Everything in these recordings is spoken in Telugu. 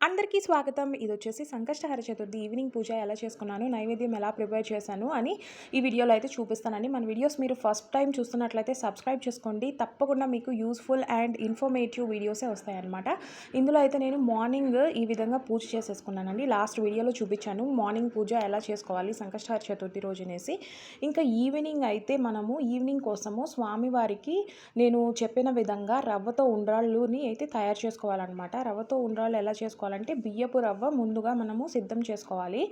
అందరికీ స్వాగతం. ఇది వచ్చేసి సంకష్టహర చతుర్థి ఈవినింగ్ పూజ ఎలా చేసుకున్నాను, నైవేద్యం ఎలా ప్రిపేర్ చేశాను అని ఈ వీడియోలో అయితే చూపిస్తానండి. మన వీడియోస్ మీరు ఫస్ట్ టైం చూస్తున్నట్లయితే సబ్స్క్రైబ్ చేసుకోండి. తప్పకుండా మీకు యూస్ఫుల్ అండ్ ఇన్ఫర్మేటివ్ వీడియోసే వస్తాయన్నమాట. ఇందులో అయితే నేను మార్నింగ్ ఈ విధంగా పూజ చేసేసుకున్నానండి. లాస్ట్ వీడియోలో చూపించాను మార్నింగ్ పూజ ఎలా చేసుకోవాలి సంకష్టహర చతుర్థి రోజునేసి. ఇంకా ఈవినింగ్ అయితే మనము ఈవినింగ్ కోసము స్వామివారికి నేను చెప్పిన విధంగా రవ్వతో ఉండ్రాళ్ళుని అయితే తయారు చేసుకోవాలన్నమాట. రవ్వతో ఉండ్రాళ్ళు ఎలా చేసుకోవాలంటే బియ్యపు రవ్వ ముందుగా మనము సిద్ధం చేసుకోవాలి.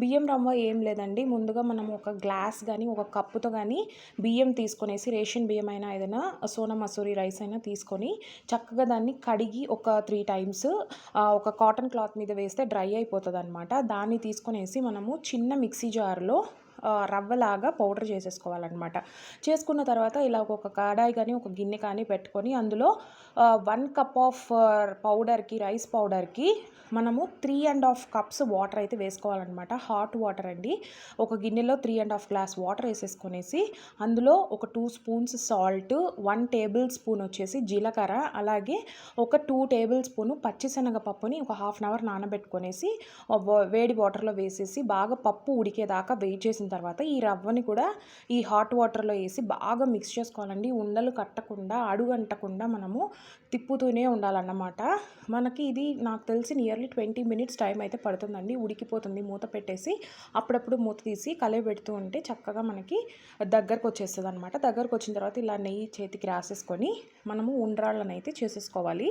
బియ్యం రవ్వ ఏం లేదండి, ముందుగా మనము ఒక గ్లాస్ కానీ ఒక కప్పుతో కానీ బియ్యం తీసుకొనేసి, రేషన్ బియ్యం అయినా ఏదైనా సోనా మసూరి రైస్ అయినా తీసుకొని చక్కగా దాన్ని కడిగి ఒక 3 టైమ్స్ ఒక కాటన్ క్లాత్ మీద వేస్తే డ్రై అయిపోతుంది అనమాట. దాన్ని తీసుకొనేసి మనము చిన్న మిక్సీ జార్లో రవ్వలాగా పౌడర్ చేసేసుకోవాలన్నమాట. చేసుకున్న తర్వాత ఇలా ఒక కడాయి కానీ ఒక గిన్నె కానీ పెట్టుకొని అందులో 1 కప్ ఆఫ్ పౌడర్కి, రైస్ పౌడర్కి మనము 3.5 కప్స్ వాటర్ అయితే వేసుకోవాలన్నమాట. హాట్ వాటర్ అండి. ఒక గిన్నెలో 3.5 గ్లాస్ వాటర్ వేసేసుకొనేసి అందులో ఒక 2 స్పూన్స్ సాల్ట్, 1 టేబుల్ స్పూన్ వచ్చేసి జీలకర్ర, అలాగే ఒక 2 టేబుల్ స్పూన్ పచ్చిశనగపప్పుని ఒక హాఫ్ అన్ అవర్ నానబెట్టుకొనేసి వేడి వాటర్లో వేసేసి బాగా పప్పు ఉడికేదాకా వెయిట్ చేసిన తర్వాత ఈ రవ్వని కూడా ఈ హాట్ వాటర్లో వేసి బాగా మిక్స్ చేసుకోవాలండి. ఉండలు కట్టకుండా, అడుగంటకుండా మనము తిప్పుతూనే ఉండాలన్నమాట. మనకి ఇది నాకు తెలిసి నియర్లీ 20 మినిట్స్ టైం అయితే పడుతుందండి. ఉడికిపోతుంది మూత పెట్టేసి. అప్పుడప్పుడు మూత తీసి కలయబెడుతూ ఉంటే చక్కగా మనకి దగ్గరకు వచ్చేస్తుంది అనమాట. దగ్గరకు వచ్చిన తర్వాత ఇలా నెయ్యి చేతికి రాసేసుకొని మనము ఉండ్రాళ్ళని అయితే చేసేసుకోవాలి.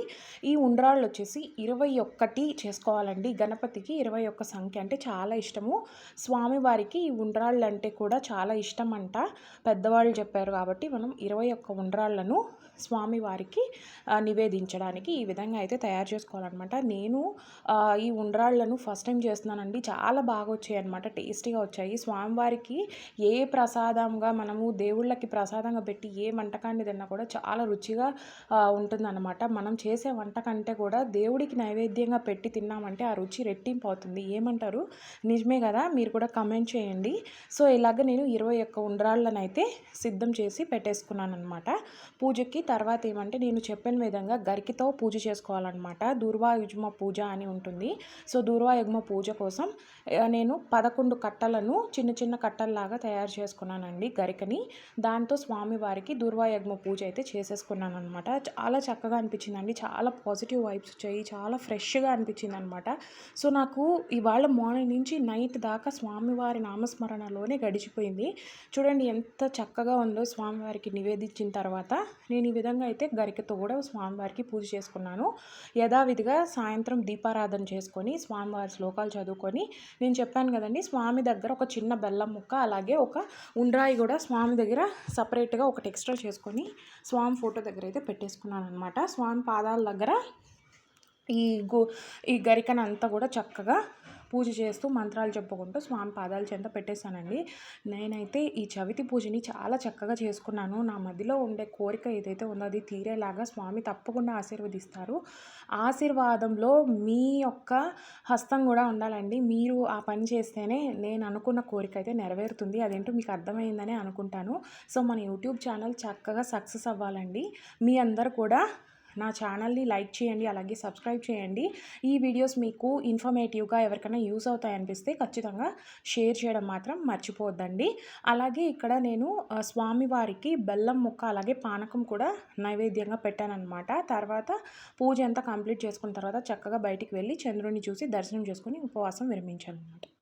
ఈ ఉండ్రాళ్ళు వచ్చేసి 21 చేసుకోవాలండి. గణపతికి 21 సంఖ్య అంటే చాలా ఇష్టము. స్వామివారికి ఈ ఉండ్రాళ్ళు అంటే కూడా చాలా ఇష్టం అంట. పెద్దవాళ్ళు చెప్పారు కాబట్టి మనం 21 ఉండ్రాళ్ళను స్వామివారికి నివేదించడానికి ఈ విధంగా అయితే తయారు చేసుకోవాలన్నమాట. నేను ఈ ఉండ్రాళ్ళను ఫస్ట్ టైం చేస్తున్నానండి. చాలా బాగా వచ్చాయి అనమాట, టేస్టీగా వచ్చాయి. స్వామివారికి ఏ ప్రసాదంగా మనము దేవుళ్ళకి ప్రసాదంగా పెట్టి ఏ వంటకాన్ని తిన్నా కూడా చాలా రుచిగా ఉంటుందన్నమాట. మనం చేసే వంట కంటే కూడా దేవుడికి నైవేద్యంగా పెట్టి తిన్నామంటే ఆ రుచి రెట్టింపు అవుతుంది. ఏమంటారు? నిజమే కదా? మీరు కూడా కమెంట్ చేయండి. సో ఇలాగ నేను 21 ఉండ్రాళ్ళను అయితే సిద్ధం చేసి పెట్టేసుకున్నాను అనమాట. పూజకి తర్వాత ఏమంటే నేను చెప్పిన విధంగా గరికతో పూజ చేసుకోవాలన్నమాట. దూర్వాయుజ్మ పూజ అని ఉంటుంది. సో దూర్వాయుగ్మ పూజ కోసం నేను 11 కట్టలను చిన్న చిన్న కట్టల్లాగా తయారు చేసుకున్నానండి గరికని. దాంతో స్వామివారికి దూర్వాయుగ్మ పూజ అయితే చేసేసుకున్నాను అనమాట. చాలా చక్కగా అనిపించిందండి. చాలా పాజిటివ్ వైబ్స్ వచ్చాయి. చాలా ఫ్రెష్గా అనిపించింది అనమాట. సో నాకు ఇవాళ మార్నింగ్ నుంచి నైట్ దాకా స్వామివారి నామస్మరణలోనే గడిచిపోయింది. చూడండి ఎంత చక్కగా ఉందో. స్వామివారికి నివేదించిన తర్వాత నేను ఈ విధంగా అయితే గరికతో కూడా స్వామివారికి పూజ చేసుకున్నాను. యథావిధిగా సాయంత్రం దీపారాధన చేసుకొని స్వామివారి శ్లోకాలు చదువుకొని, నేను చెప్పాను కదండి స్వామి దగ్గర ఒక చిన్న బెల్లం ముక్క, అలాగే ఒక ఉండ్రాయి కూడా స్వామి దగ్గర సపరేట్గా ఒకటి ఎక్స్ట్రా చేసుకొని స్వామి ఫోటో దగ్గర అయితే పెట్టేసుకున్నాను అనమాట. స్వామి పాదాల దగ్గర ఈ గరికనంతా కూడా చక్కగా పూజ చేస్తూ మంత్రాలు చెప్పుకుంటూ స్వామి పాదాల చెంత పెట్టేశానండి. నేనైతే ఈ చవితి పూజని చాలా చక్కగా చేసుకున్నాను. నా మధ్యలో ఉండే కోరిక ఏదైతే ఉందో అది తీరేలాగా స్వామి తప్పకుండా ఆశీర్వదిస్తారు. ఆశీర్వాదంలో మీ యొక్క హస్తం కూడా ఉండాలండి. మీరు ఆ పని చేస్తేనే నేను అనుకున్న కోరిక అయితే నెరవేరుతుంది. అదేంటో మీకు అర్థమైందని అనుకుంటాను. సో మన యూట్యూబ్ ఛానల్ చక్కగా సక్సెస్ అవ్వాలండి. మీ అందరూ కూడా నా ఛానల్ని లైక్ చేయండి, అలాగే సబ్స్క్రైబ్ చేయండి. ఈ వీడియోస్ మీకు ఇన్ఫర్మేటివ్గా ఎవరికైనా యూస్ అవుతాయి అనిపిస్తే ఖచ్చితంగా షేర్ చేయడం మాత్రం మర్చిపోవద్దండి. అలాగే ఇక్కడ నేను స్వామివారికి బెల్లం ముక్క అలాగే పానకం కూడా నైవేద్యంగా పెట్టానన్నమాట. తర్వాత పూజ అంతా కంప్లీట్ చేసుకున్న తర్వాత చక్కగా బయటికి వెళ్ళి చంద్రుడిని చూసి దర్శనం చేసుకొని ఉపవాసం విరమించాను అన్నమాట.